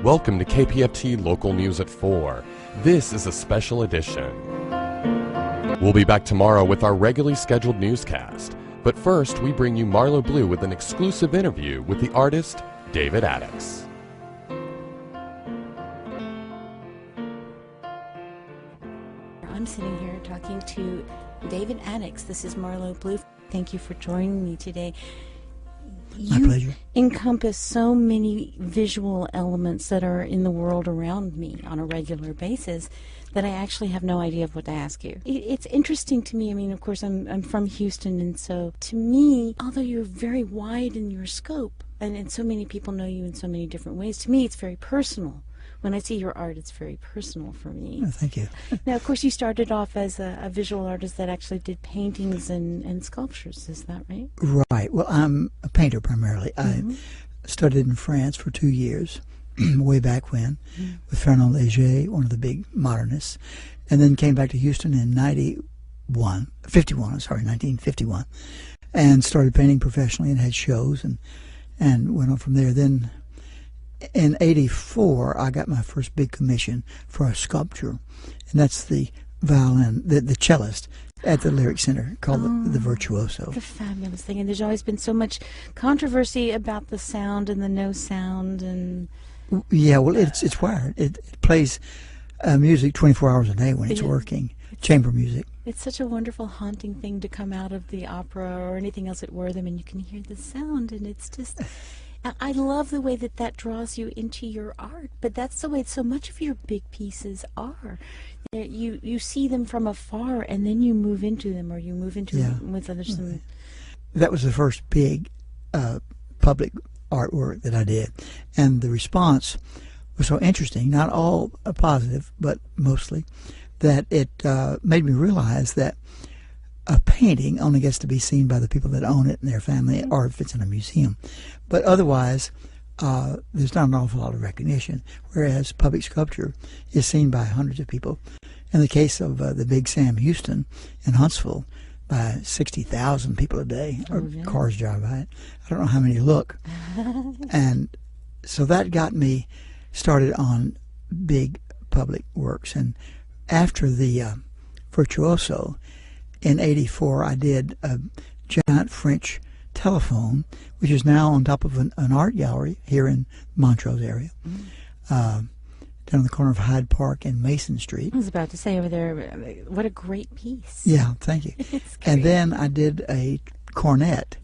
Welcome to KPFT Local News at 4. This is a special edition. We'll be back tomorrow with our regularly scheduled newscast. But first, we bring you Marlo Blue with an exclusive interview with the artist David Adickes. I'm sitting here talking to David Adickes. This is Marlo Blue. Thank you for joining me today. My pleasure. You encompass so many visual elements that are in the world around me on a regular basis that I actually have no idea of what to ask you. It's interesting to me. I mean, of course, I'm from Houston, and so to me, although you're very wide in your scope, and so many people know you in so many different ways, to me it's very personal. When I see your art, it's very personal for me. Oh, thank you. Now, of course, you started off as a visual artist that actually did paintings and sculptures. Is that right? Right. Well, I'm a painter primarily. I studied in France for 2 years, way back when, with Ferdinand Leger, one of the big modernists, and then came back to Houston in 1951, and started painting professionally and had shows and went on from there. Then in '84, I got my first big commission for a sculpture, and that's the violin, the cellist at the Lyric Center called the Virtuoso. The fabulous thing, and there's always been so much controversy about the sound and the no sound, and yeah, well, it's wired. It plays music 24 hours a day when it's working. Chamber music. It's such a wonderful, haunting thing to come out of the opera or anything else at Wortham, and you can hear the sound, and it's just. I love the way that draws you into your art, but that's the way so much of your big pieces are. You see them from afar, and then you move into them, or you move into them with others. That was the first big public artwork that I did, and the response was so interesting, not all positive, but mostly, that it made me realize that a painting only gets to be seen by the people that own it and their family, or if it's in a museum. But otherwise, there's not an awful lot of recognition, whereas public sculpture is seen by hundreds of people. In the case of the Big Sam Houston in Huntsville, by 60,000 people a day, or cars drive by it. I don't know how many look. And so that got me started on big public works. And after the Virtuoso, in '84, I did a giant French telephone, which is now on top of an art gallery here in Montrose area, down on the corner of Hyde Park and Mason Street. I was about to say over there, what a great piece. Yeah, thank you. It's great. And then I did a cornet,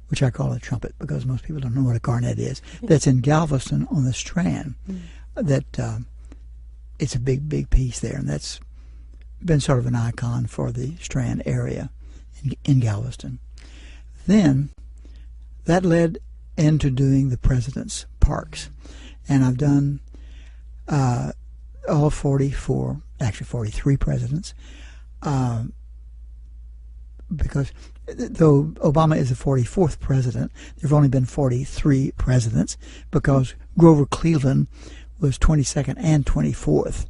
which I call a trumpet because most people don't know what a cornet is. That's in Galveston on the Strand. That it's a big piece there, and that's been sort of an icon for the Strand area in Galveston. Then that led into doing the President's Parks, and I've done all 43 presidents, because though Obama is the 44th president, there have only been 43 presidents because Grover Cleveland was 22nd and 24th,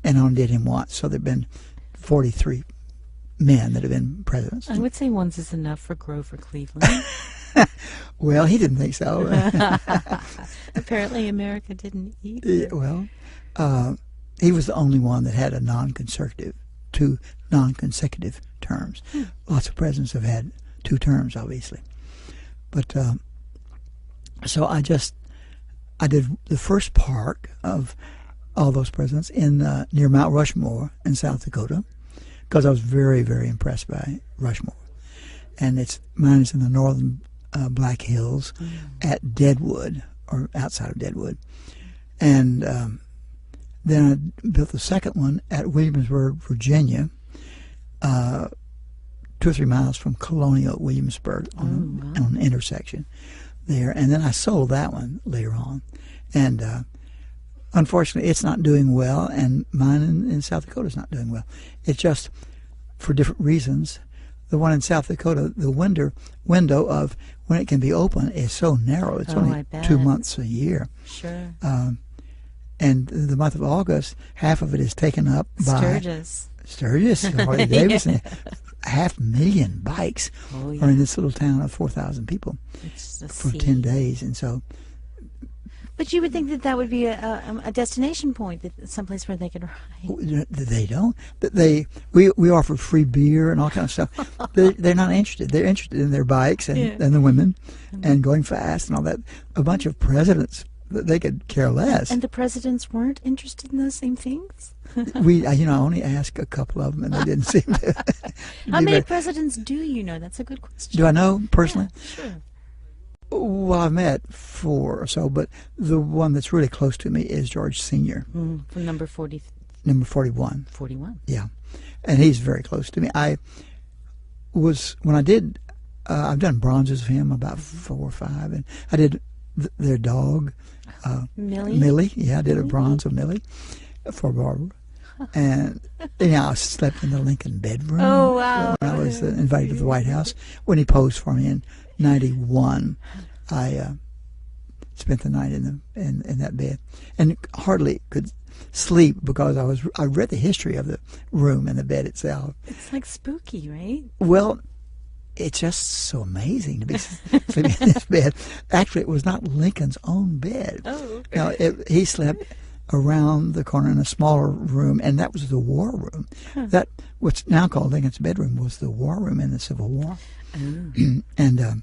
and only did him once, so there have been 43 men that have been presidents. I would say once is enough for Grover Cleveland. Well, he didn't think so. Apparently America didn't either. Yeah, well, he was the only one that had a two non-consecutive terms. Lots of presidents have had 2 terms, obviously. But so I did the first park of all those presidents in near Mount Rushmore in South Dakota, because I was very, very impressed by Rushmore. And mine is in the northern Black Hills at Deadwood, or outside of Deadwood. And then I built the second one at Williamsburg, Virginia, 2 or 3 miles from Colonial Williamsburg on an intersection there. And then I sold that one later on. And unfortunately, it's not doing well, and mine in South Dakota is not doing well. It's just for different reasons. The one in South Dakota, the window of when it can be open is so narrow. It's only 2 months a year. Sure. And the month of August, half of it is taken up by Sturgis, Harley Davidson. 500,000 bikes are in this little town of 4,000 people for 10 days. And so But you would think that that would be a destination point, that someplace where they could ride. They don't. We offer free beer and all kinds of stuff. They're not interested. They're interested in their bikes and the women and going fast and all that. A bunch of presidents, they could care less. And the presidents weren't interested in those same things? I only asked a couple of them, and they didn't seem to. How many presidents do you know? That's a good question. Do I know personally? Yeah, sure. Well, I've met 4 or so, but the one that's really close to me is George Sr. From number 40. Number 41. 41. Yeah, and he's very close to me. I've done bronzes of him, about 4 or 5, and I did their dog, Millie. Yeah, I did a bronze of Millie for Barbara. And I slept in the Lincoln bedroom. Oh, wow. When I was invited to the White House. When he posed for me in 91, I spent the night in that bed and hardly could sleep because I read the history of the room and the bed itself. It's like spooky, right? Well, it's just so amazing to be sleeping in this bed. Actually, it was not Lincoln's own bed. Oh. No, he slept around the corner in a smaller room, and that was the war room. That what's now called Lincoln's bedroom was the war room in the Civil War. And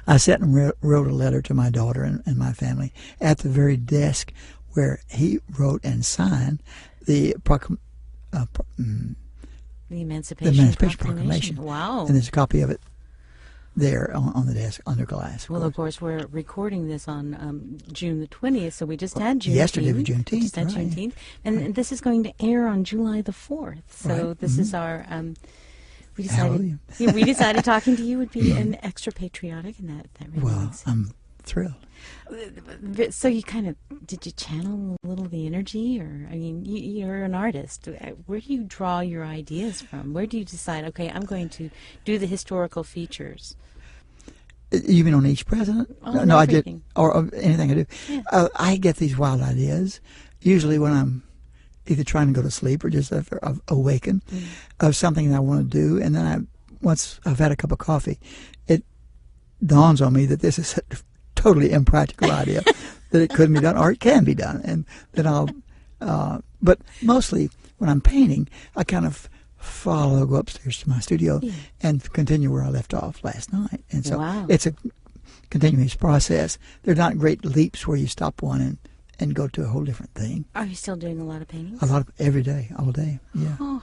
I sat and wrote a letter to my daughter and my family at the very desk where he wrote and signed the Emancipation Proclamation. Wow. And there's a copy of it there on the desk under glass. Well, of course, we're recording this on June the 20th, so we just had Juneteenth. Yesterday was Juneteenth. We just had Juneteenth. And this is going to air on July the 4th. So this is our... We decided talking to you would be an extra patriotic, and that really makes sense. I'm thrilled. So did you channel a little of the energy, or I mean, you're an artist. Where do you draw your ideas from? Where do you decide? Okay, I'm going to do the historical features. You mean on each president? No, I did, or anything I do. Yeah. I get these wild ideas usually when I'm either trying to go to sleep or just after I've awakened of something that I want to do, and then once I've had a cup of coffee, it dawns on me that this is a totally impractical idea, that it couldn't be done or it can be done, and then I'll. But mostly when I'm painting, I kind of go upstairs to my studio and continue where I left off last night, and so it's a continuous process. They're not great leaps where you stop one and go to a whole different thing. Are you still doing a lot of paintings? A lot, every day, all day. Yeah. Oh.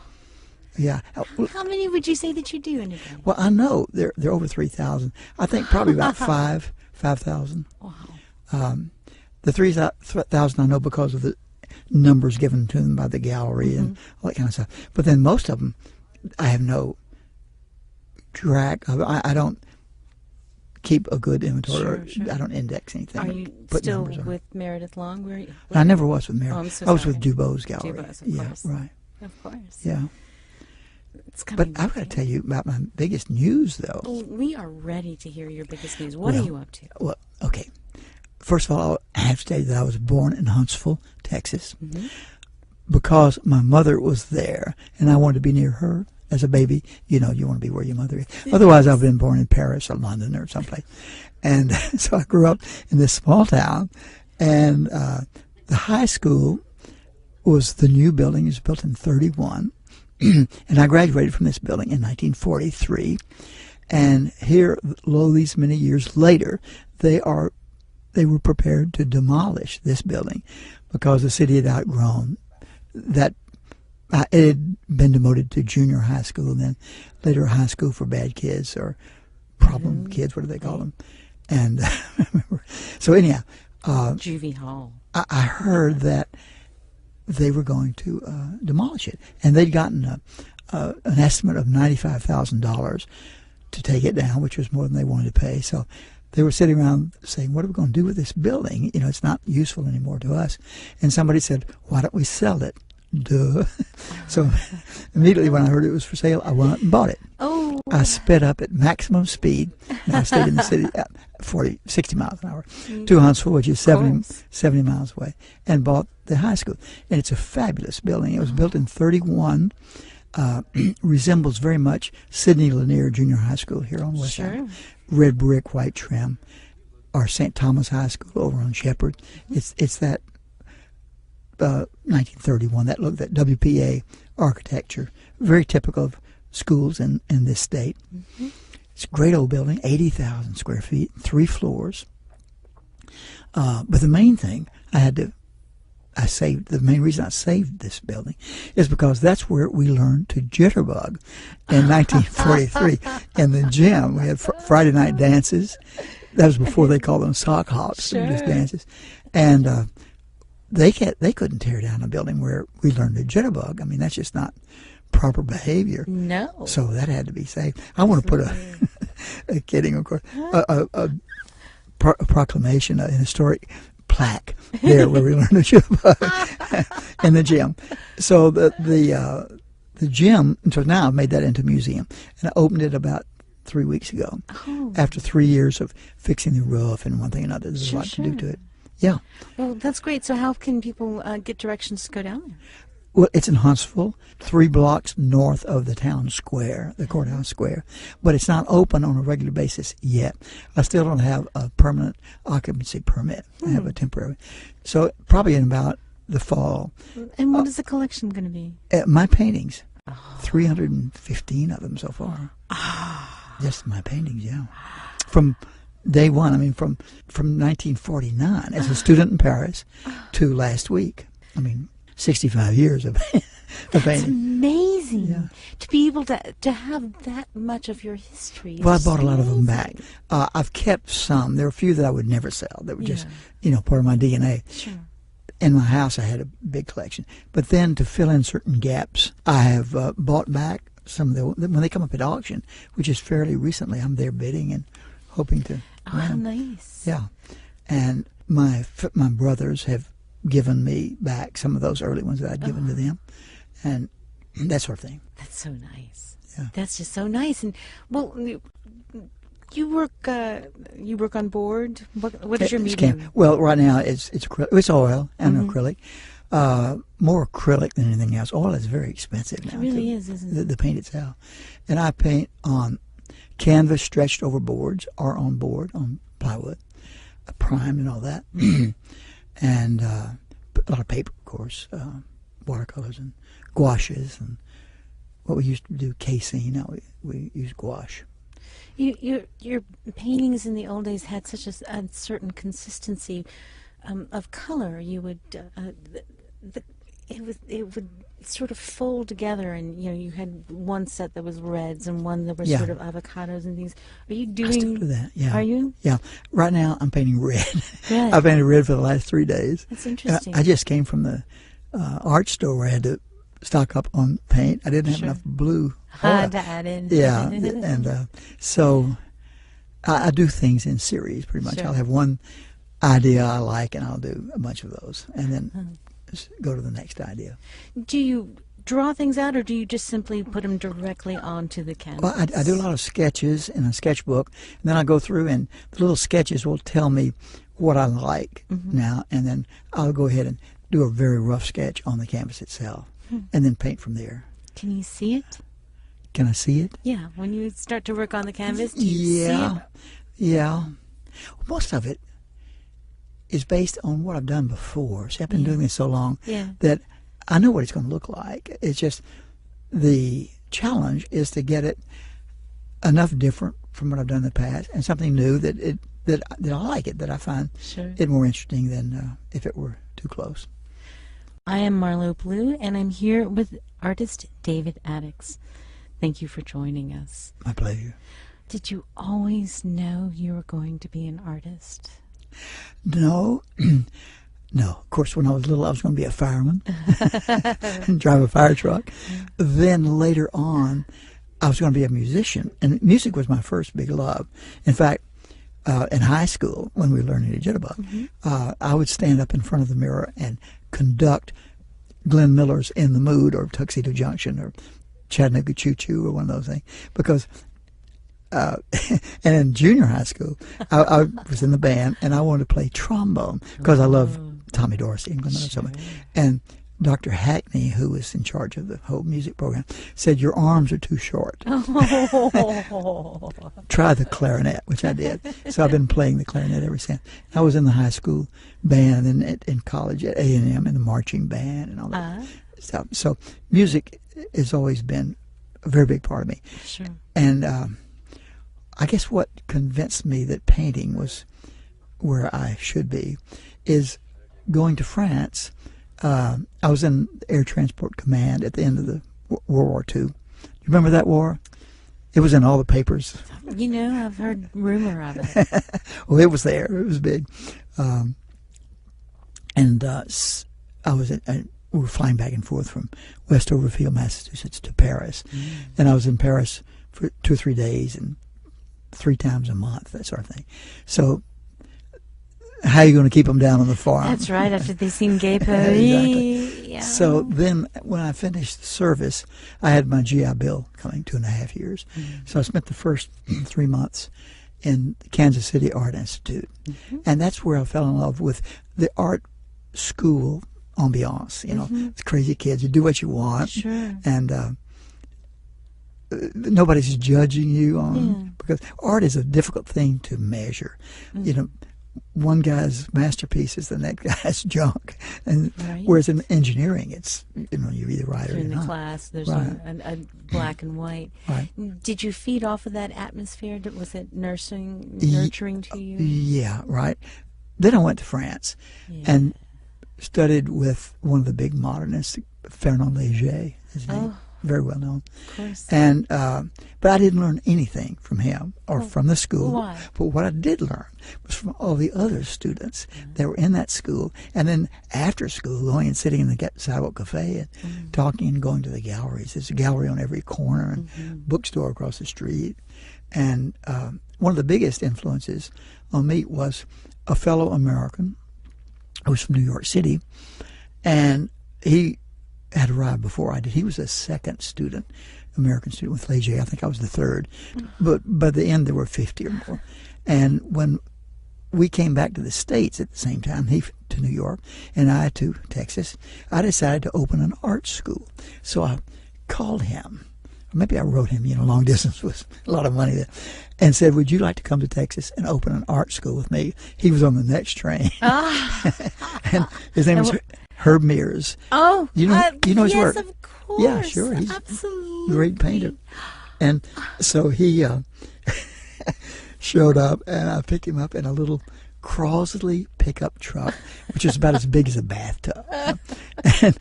Yeah. How many would you say that you do in a day? Well, I know they're over 3,000. I think probably about 5,000. Wow. The 3,000 I know because of the numbers given to them by the gallery and all that kind of stuff. But then most of them, I have no track. I don't keep a good inventory. Sure. I don't index anything. Are you still with Meredith Long? I never was with Meredith. Oh, I'm so I was sorry. with Dubose Gallery. Dubose, of course. Right. Of course. Yeah. But I've got to tell you about my biggest news, though. Well, we are ready to hear your biggest news. What are you up to? Well, okay. First of all, I have to tell you that I was born in Huntsville, Texas, because my mother was there, and I wanted to be near her. As a baby, you want to be where your mother is. Otherwise, I've been born in Paris or London or someplace. And so I grew up in this small town, and the high school was the new building. It was built in 1931, and I graduated from this building in 1943. And here, these many years later, they were prepared to demolish this building because the city had outgrown that. It had been demoted to junior high school, and then later high school for bad kids or problem kids. What do they call them? And so anyhow, Juvie Hall. I heard that they were going to demolish it, and they'd gotten an estimate of $95,000 to take it down, which was more than they wanted to pay. So they were sitting around saying, "What are we going to do with this building? It's not useful anymore to us." And somebody said, "Why don't we sell it?" Duh. So immediately when I heard it was for sale, I went out and bought it. Oh. I sped up at maximum speed. And I stayed in the city at 60 miles an hour to Huntsville, which is 70 miles away, and bought the high school. And it's a fabulous building. It was built in 1931. Resembles very much Sidney Lanier Junior High School here on West Side. Red brick, white trim. or St. Thomas High School over on Shepherd. It's that 1931, that look, that WPA architecture, very typical of schools in this state. Mm-hmm. It's a great old building, 80,000 square feet, 3 floors. But the main thing the main reason I saved this building is because that's where we learned to jitterbug in 1943 in the gym. We had Friday night dances. That was before they called them sock hops, sure. Just dances. And they couldn't tear down a building where we learned to jitterbug. I mean, that's just not proper behavior. No. So that had to be saved. I want to put kidding, of course, a proclamation, a historic plaque there where we learned to jitterbug in the gym. So the gym, until now, I've made that into a museum, and I opened it about 3 weeks ago. Oh. After 3 years of fixing the roof and one thing and another. There's a lot to do to it. Yeah. Well, that's great. So how can people get directions to go down there? Well, it's in Huntsville, 3 blocks north of the town square, the courthouse square. But it's not open on a regular basis yet. I still don't have a permanent occupancy permit. I have a temporary. So probably in about the fall. And what is the collection going to be? My paintings. 315 of them so far. Just my paintings, yeah. From day one, I mean, from 1949 as a student in Paris to last week. I mean, 65 years of painting. That's amazing. Yeah. To be able to have that much of your history. Well, I bought a lot of them back. I've kept some. There are a few that I would never sell. That were just, part of my DNA. Sure. In my house, I had a big collection. But then to fill in certain gaps, I have bought back some of when they come up at auction, which is fairly recently. I'm there bidding and hoping to win. Nice. Yeah. And my brothers have given me back some of those early ones that I'd given to them, and that sort of thing. That's so nice. Yeah. That's just so nice. And well, you work on board. What is your medium? Well, right now it's oil and acrylic. More acrylic than anything else. Oil is very expensive now. It really is, isn't it? The paint itself. And I paint on canvas stretched over boards or on board, on plywood, primed and all that. And a lot of paper, of course, watercolors and gouaches, and what we used to do, casein. Now we use gouache. Your paintings in the old days had such a certain consistency of color. You would it would sort of fold together, and you had one set that was reds and one that was sort of avocados and things. Are you doing? I still do that. Yeah. Are you? Yeah. Right now I'm painting red. Red. I've painted red for the last 3 days. That's interesting. I just came from the art store where I had to stock up on paint. I didn't have enough blue to add in. Yeah, and so I do things in series pretty much. Sure. I'll have one idea I like, and I'll do a bunch of those, and then just go to the next idea. Do you draw things out, or do you just simply put them directly onto the canvas? Well, I do a lot of sketches in a sketchbook, and then I go through, and the little sketches will tell me what I like now, and then I'll go ahead and do a very rough sketch on the canvas itself, and then paint from there. Can you see it? Can I see it? Yeah, when you start to work on the canvas, do you see it? Yeah. Most of it is based on what I've done before. See, I've been doing this so long that I know what it's going to look like. It's just the challenge is to get it enough different from what I've done in the past, and something new that I like it, that I find it more interesting than if it were too close. I am Marlo Blue, and I'm here with artist David Adickes. Thank you for joining us. My pleasure. Did you always know you were going to be an artist? No. No. Of course, when I was little, I was going to be a fireman and drive a fire truck. Then later on, I was going to be a musician, and music was my first big love. In fact, in high school, when we were learning to jitterbug, I would stand up in front of the mirror and conduct Glenn Miller's In the Mood or Tuxedo Junction or Chattanooga Choo Choo or one of those things, because and in junior high school I was in the band, and I wanted to play trombone because I love Tommy Dorsey and Glenn Miller so much. Dr. Hackney, who was in charge of the whole music program, said, "Your arms are too short." Try the clarinet, which I did. So I've been playing the clarinet ever since. I was in the high school band and then in college at A&M in the marching band and all that stuff. So music has always been a very big part of me. Sure. And I guess what convinced me that painting was where I should be is going to France. I was in Air Transport Command at the end of the World War II. You remember that war? It was in all the papers. You know, I've heard rumor of it. Well, it was there. It was big. We were flying back and forth from Westover Field, Massachusetts to Paris. And I was in Paris for 2 or 3 days and 3 times a month, that sort of thing. So how are you going to keep them down on the farm? That's right, after they seen Gay Paris. Exactly. Yeah. So then when I finished the service, I had my GI Bill coming 2.5 years. So I spent the first 3 months in the Kansas City Art Institute. And that's where I fell in love with the art school ambiance. You know, it's crazy kids. You do what you want. Sure. And nobody's judging you on, because art is a difficult thing to measure. You know, one guy's masterpiece is the next guy's junk, and whereas in engineering, it's, you know, you're either right or you're in the not. class, there's a black and white. Right. Did you feed off of that atmosphere? Was it nurturing to you? Yeah, right. Then I went to France and studied with one of the big modernists, Ferdinand Leger, his name. Very well known. Of course. And but I didn't learn anything from him or from the school. Why? But what I did learn was from all the other students that were in that school, and then after school, going and sitting in the sidewalk cafe and talking and going to the galleries. There's a gallery on every corner and bookstore across the street. And one of the biggest influences on me was a fellow American who was from New York City, and he had arrived before I did. He was a second student, American student with Leger. I think I was the third. But by the end, there were 50 or more. And when we came back to the States at the same time, he to New York and I to Texas, I decided to open an art school. So I called him. Maybe I wrote him, you know, long distance was a lot of money there, and said, "Would you like to come to Texas and open an art school with me?" He was on the next train. And his name was Herb Mears. Oh, you know his work. Yes, of course. Yeah, sure. He's absolutely a great painter. And so he showed up, and I picked him up in a little Crosley pickup truck, which is about as big as a bathtub. And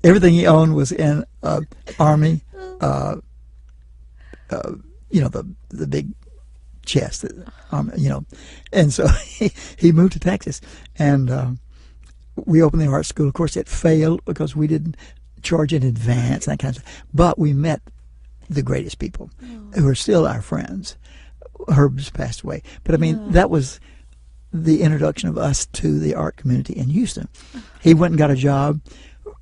everything he owned was in Army, you know, the big chest, you know. And so he moved to Texas, and we opened the art school. Of course, it failed because we didn't charge in advance, that kind of stuff. But we met the greatest people who are still our friends. Herb's passed away. But, I mean, that was the introduction of us to the art community in Houston. He went and got a job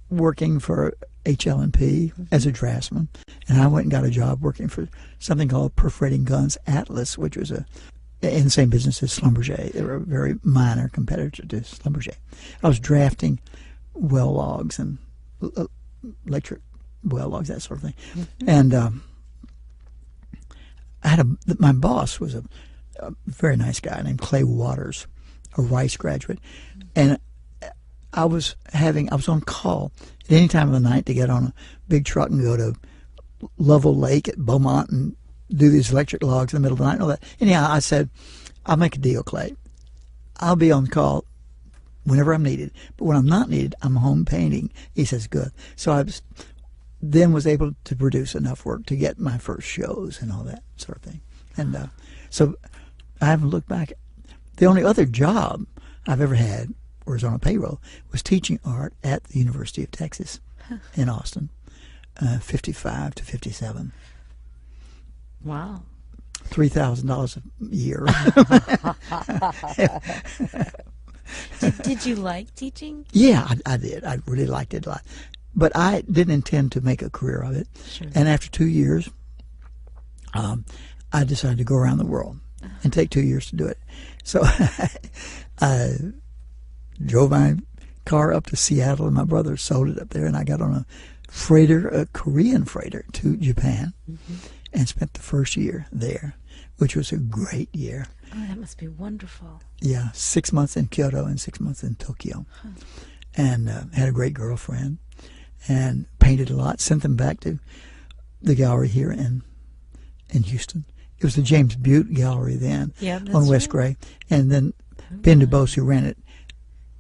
working for HL&P as a draftsman, and I went and got a job working for something called Perforating Guns Atlas, which was in the same business as Schlumberger. They were a very minor competitor to Schlumberger. I was drafting well logs and electric well logs, that sort of thing. And I had my boss was a very nice guy named Clay Waters, a Rice graduate, and I was on call at any time of the night to get on a big truck and go to Lovell Lake at Beaumont and do these electric logs in the middle of the night and all that. Anyhow, I said, "I'll make a deal, Clay. I'll be on call whenever I'm needed, but when I'm not needed, I'm home painting." He says, "Good." So I then was able to produce enough work to get my first shows and all that sort of thing. And so I haven't looked back. The only other job I've ever had, or was on a payroll, was teaching art at the University of Texas in Austin, 55 to 57. Wow. $3,000 a year. Did you like teaching? Yeah, I did. I really liked it a lot. But I didn't intend to make a career of it. Sure. And after 2 years, I decided to go around the world and take 2 years to do it. So I drove my car up to Seattle, and my brother sold it up there, and I got on a freighter, a Korean freighter, to Japan, and spent the first year there, which was a great year. Oh, that must be wonderful. Yeah, 6 months in Kyoto and 6 months in Tokyo. And had a great girlfriend, and painted a lot, sent them back to the gallery here in Houston. It was the James Butte Gallery then, on West Gray. And then Ben DuBose, who ran it,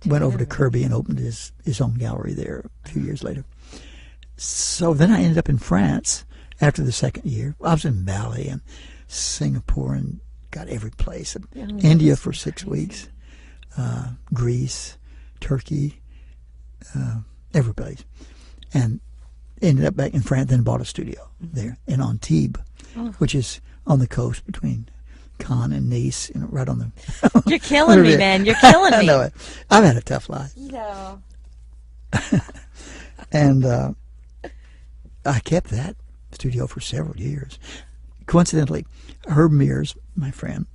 went over to Kirby and opened his own gallery there a few years later. So then I ended up in France after the second year. I was in Bali and Singapore and got every place. India for 6 weeks, Greece, Turkey, every place. And ended up back in France, then bought a studio there in Antibes, which is on the coast between Cannes and Nice, right on the... You're killing me, man. You're killing me. I know it. I've had a tough life. No. And I kept that studio for several years. Coincidentally, Herb Mears, my friend,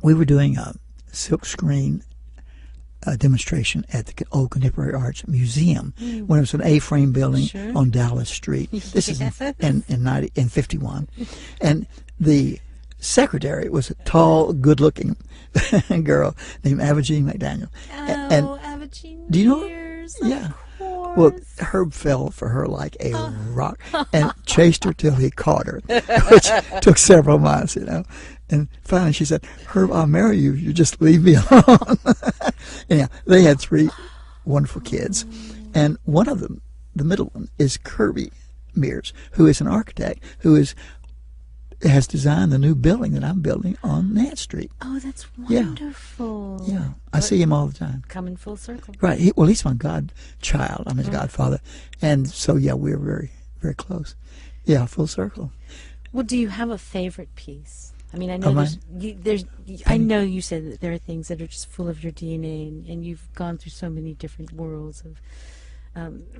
we were doing a silk screen demonstration at the Old Contemporary Arts Museum when it was an A-frame building on Dallas Street. This is in 51. And the secretary was a tall, good-looking girl named Avagine McDaniel. Avagine. Do you know her? Mears, Yeah. course. Well, Herb fell for her like a rock and chased her till he caught her, which took several months, And finally she said, Herb, I'll marry you. You just leave me alone. Anyhow, they had 3 wonderful kids. And one of them, the middle one, is Kirby Mears, who is an architect who has designed the new building that I'm building on Nance Street. Oh, that's wonderful. Yeah. I see him all the time. Coming full circle. Right. He's my godchild. I'm his godfather. And so, yeah, we're very, very close. Yeah, full circle. Well, do you have a favorite piece? I mean, I know I know you said that there are things that are just full of your DNA, and you've gone through so many different worlds of.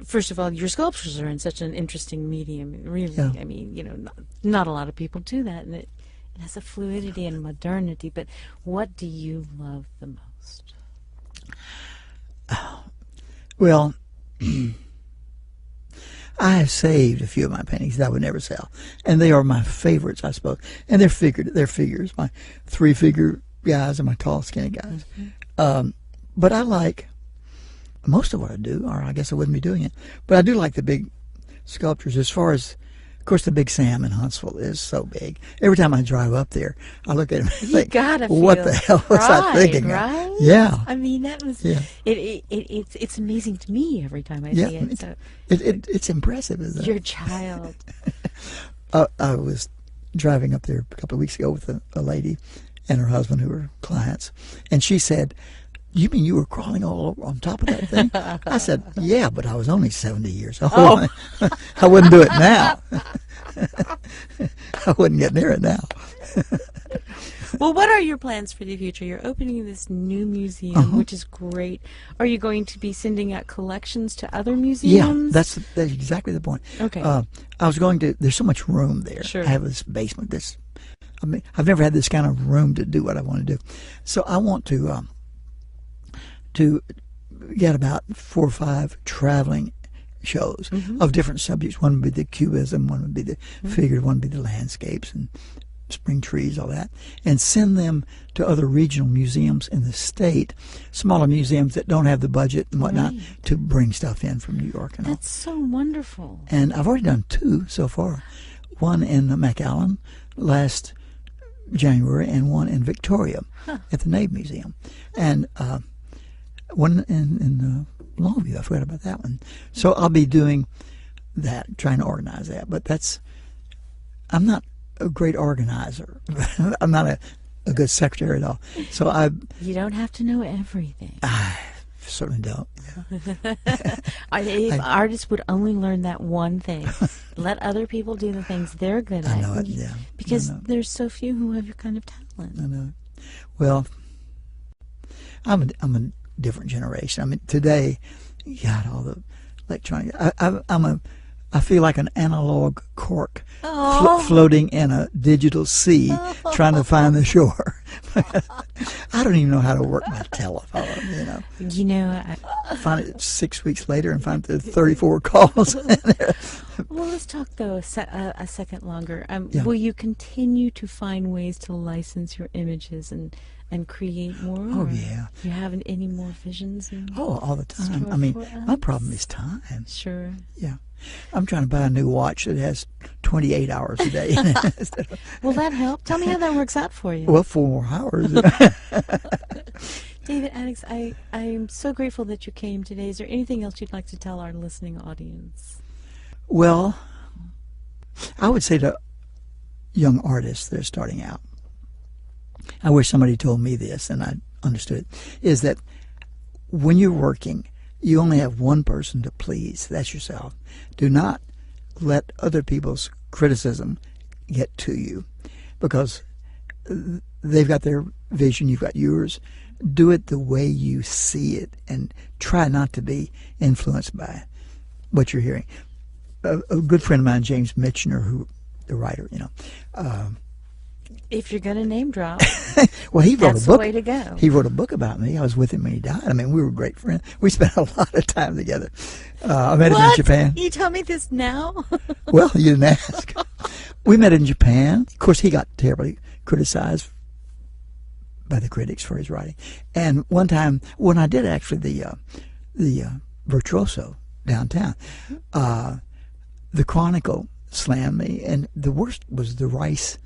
First of all, your sculptures are in such an interesting medium. Really, I mean, not a lot of people do that, and it has a fluidity and modernity. But what do you love the most? Well, I have saved a few of my paintings that I would never sell, and they are my favorites, I suppose. And they're figures, my 3-figure guys and my tall, skinny guys. But I like most of what I do, or I guess I wouldn't be doing it. But I do like the big sculptures. As far as, of course, the Big Sam in Huntsville is so big. Every time I drive up there, I look at him and think, what the hell was I thinking? Right? Yeah. I mean, that was it's amazing to me every time I see it. So it's impressive, isn't it? Your child. I was driving up there a couple of weeks ago with a lady and her husband who were clients, and she said, you mean you were crawling all over on top of that thing? I said, yeah, but I was only 70 years old. Oh. I wouldn't do it now. I wouldn't get near it now. Well, what are your plans for the future? You're opening this new museum, which is great. Are you going to be sending out collections to other museums? Yeah, that's exactly the point. Okay. I was going to, there's so much room there. Sure. I have this basement, I've never had this kind of room to do what I want to do. So I want to get about 4 or 5 traveling shows of different subjects. One would be the cubism, one would be the figure, one would be the landscapes and spring trees, all that, and send them to other regional museums in the state, smaller museums that don't have the budget and whatnot to bring stuff in from New York and all. That's so wonderful. And I've already done 2 so far. One in McAllen last January and one in Victoria at the Nave Museum. And one in Longview. I forgot about that one. So I'll be doing that, trying to organize that. But I'm not a great organizer. I'm not a good secretary at all. So you don't have to know everything. I certainly don't. If artists would only learn that one thing, let other people do the things they're good at. I know it, yeah. Because there's so few who have your kind of talent. I know. Well, I'm a different generation. I mean, today, God, all the electronic. I feel like an analog cork floating in a digital sea, trying to find the shore. I don't even know how to work my telephone, you know. You know, I find it 6 weeks later and find there are 34 calls. well, let's talk, though, a second longer. Yeah. Will you continue to find ways to license your images and create more? Oh, yeah. Do you have any more visions? Oh, all the time. I mean, my problem is time. Sure. Yeah. I'm trying to buy a new watch that has 28 hours a day. Will that help? Tell me how that works out for you. Well, 4 more hours. David Adickes, I'm so grateful that you came today. Is there anything else you'd like to tell our listening audience? Well, I would say to young artists that are starting out, I wish somebody told me this and I understood it, is that when you're working, you only have one person to please. That's yourself. Do not let other people's criticism get to you, because they've got their vision, you've got yours. Do it the way you see it and try not to be influenced by what you're hearing. A good friend of mine, James Michener, the writer, you know. If you're going to name drop, well, he wrote that's a book. The way to go. He wrote a book about me. I was with him when he died. I mean, we were great friends. We spent a lot of time together. I met him in Japan. You tell me this now? Well, you didn't ask. We met in Japan. Of course, he got terribly criticized by the critics for his writing. And one time, when I did actually the Virtuoso downtown, the Chronicle slammed me, and the worst was the Rice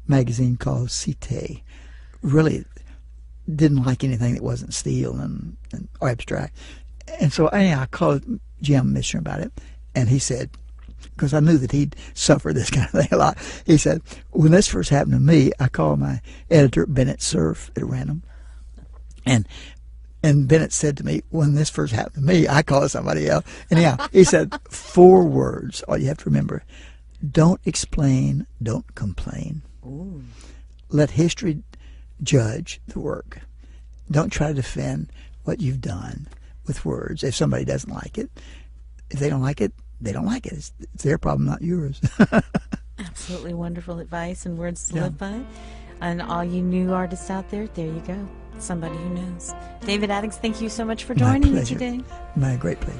magazine called Cité. Really didn't like anything that wasn't steel and or abstract. And so anyhow, I called Jim Michener about it, and he said, because I knew that he'd suffer this kind of thing a lot, he said, when this first happened to me, I called my editor, Bennett Cerf, at random, and Bennett said to me, when this first happened to me, I called somebody else. Anyhow, he said, 4 words, all you have to remember: don't explain, don't complain. Ooh. Let history judge the work. Don't try to defend what you've done with words. If somebody doesn't like it, if they don't like it, they don't like it. It's their problem, not yours. Absolutely wonderful advice and words to live by. And all you new artists out there, there you go. Somebody who knows. David Adickes, thank you so much for joining me today. My great pleasure.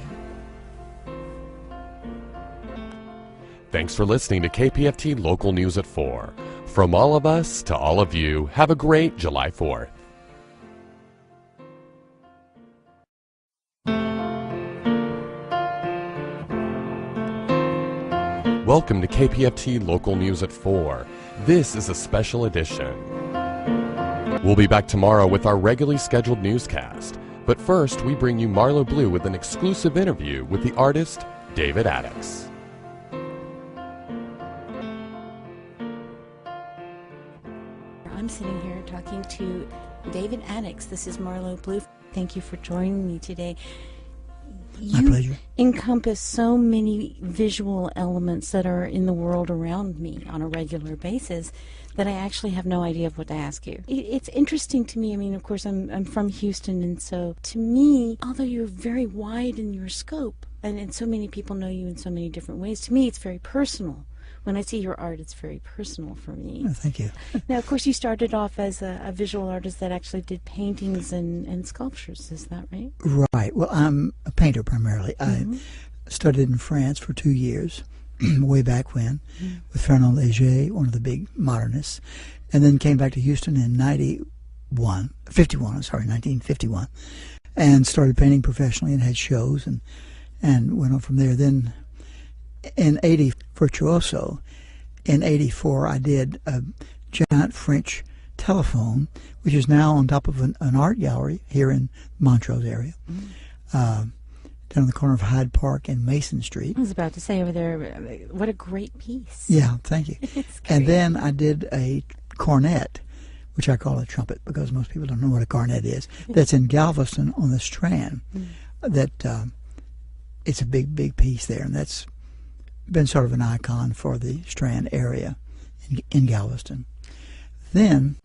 Thanks for listening to KPFT Local News at 4. From all of us to all of you, have a great July 4th. Welcome to KPFT Local News at 4. This is a special edition. We'll be back tomorrow with our regularly scheduled newscast. But first, we bring you Marlo Blue with an exclusive interview with the artist David Adickes. I'm sitting here talking to David Adickes. This is Marlo Blue. Thank you for joining me today. My pleasure. You encompass so many visual elements that are in the world around me on a regular basis that I actually have no idea of what to ask you. It's interesting to me. I mean, of course, I'm from Houston, and so to me, although you're very wide in your scope, and so many people know you in so many different ways, to me it's very personal. When I see your art, it's very personal for me. Oh, thank you. Now, of course, you started off as a visual artist that actually did paintings and sculptures. Is that right? Right. Well, I'm a painter primarily. I studied in France for 2 years, way back when, with Ferdinand Leger, one of the big modernists, and then came back to Houston in 1951, and started painting professionally and had shows and went on from there. Then in '80, Virtuoso. In '84, I did a giant French telephone, which is now on top of an art gallery here in Montrose area, down on the corner of Hyde Park and Mason Street. I was about to say over there, what a great piece. Yeah, thank you. It's great. And then I did a cornet, which I call a trumpet because most people don't know what a cornet is. That's in Galveston on the Strand. That it's a big, big piece there, and that's been sort of an icon for the Strand area in Galveston. Then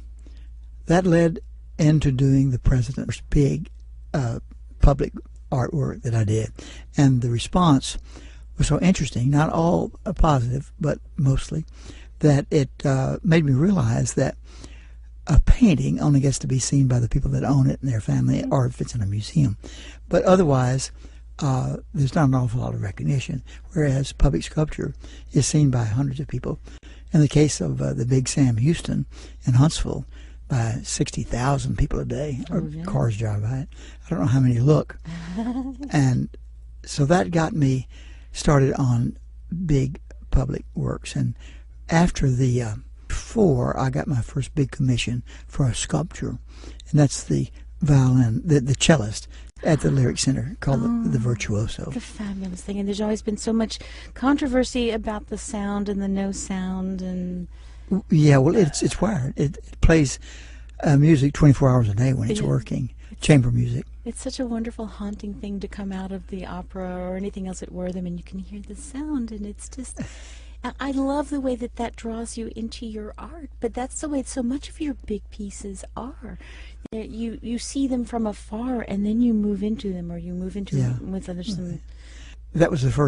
that led into doing the president's big public artwork that I did, and the response was so interesting, not all positive but mostly, that it made me realize that a painting only gets to be seen by the people that own it and their family, or if it's in a museum. But otherwise, there's not an awful lot of recognition, whereas public sculpture is seen by hundreds of people. In the case of the Big Sam Houston in Huntsville, by 60,000 people a day, or cars drive by it. I don't know how many look. And so that got me started on big public works. And after the 4, I got my first big commission for a sculpture, and that's the violin, the cellist at the Lyric Center, called the Virtuoso. The fabulous thing. And there's always been so much controversy about the sound and the no sound. And yeah, well, it's wired. It plays music 24 hours a day when it's working. Chamber music. It's such a wonderful, haunting thing to come out of the opera or anything else at Wortham, and you can hear the sound, and it's just... I love the way that draws you into your art, but that's the way so much of your big pieces are. You see them from afar, and then you move into them, or you move into them with others. That was the first